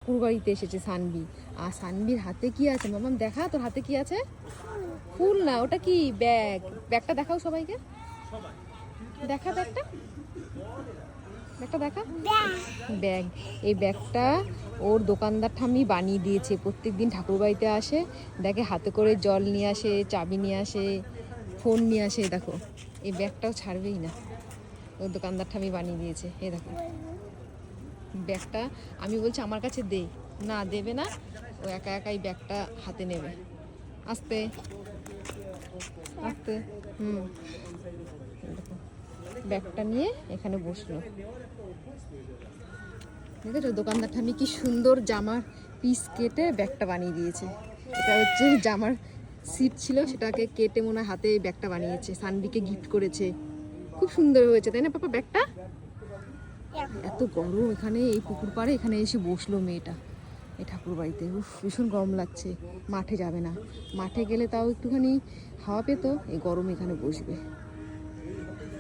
ঠাকুর বাড়িতে এসেছে সানবি। আর সানবির হাতে কি আছে মামাম? দেখা তোর হাতে কি আছে। ফুল না, ওটা কি? ব্যাগ। ব্যাগটা দেখাও সবাইকে, দেখা ব্যাগটা, ব্যাগটা দেখা। ব্যাগ। এই ব্যাগটা ওর দোকানদার ঠাম্মি বানিয়ে দিয়েছে। প্রত্যেকদিন ঠাকুর বাড়িতে আসে, দেখে হাতে করে জল নিয়ে আসে, চাবি নিয়ে আসে, ফোন নিয়ে আসে। দেখো এই ব্যাগটাও ছাড়বেই না, ওর দোকানদার ঠাম্মি বানিয়ে দিয়েছে। এই দেখো ব্যাগটা। আমি বলছি আমার কাছে দে, না দেবে না, ও একা একাই ব্যাগটা হাতে নেবে। আস্তে আস্তে। দেখো ব্যাগটা নিয়ে এখানে বসলো। দেখেছো দোকানদার ঠাম্মি কি সুন্দর জামার পিস কেটে ব্যাগটা বানিয়ে দিয়েছে। এটা হচ্ছে জামার সিট ছিল, সেটাকে কেটে মনে হয় হাতে ব্যাগটা বানিয়েছে, সানবিকে গিফট করেছে। খুব সুন্দর হয়েছে তাই না পাপা ব্যাগটা? এত গরম এখানে, এই পুকুর পাড়ে এখানে এসে বসলো মেয়েটা এই ঠাকুর বাড়িতে। উফ ভীষণ গরম লাগছে। মাঠে যাবে না, মাঠে গেলে তাও একটুখানি হাওয়া পেতো, এই গরম এখানে বসবে।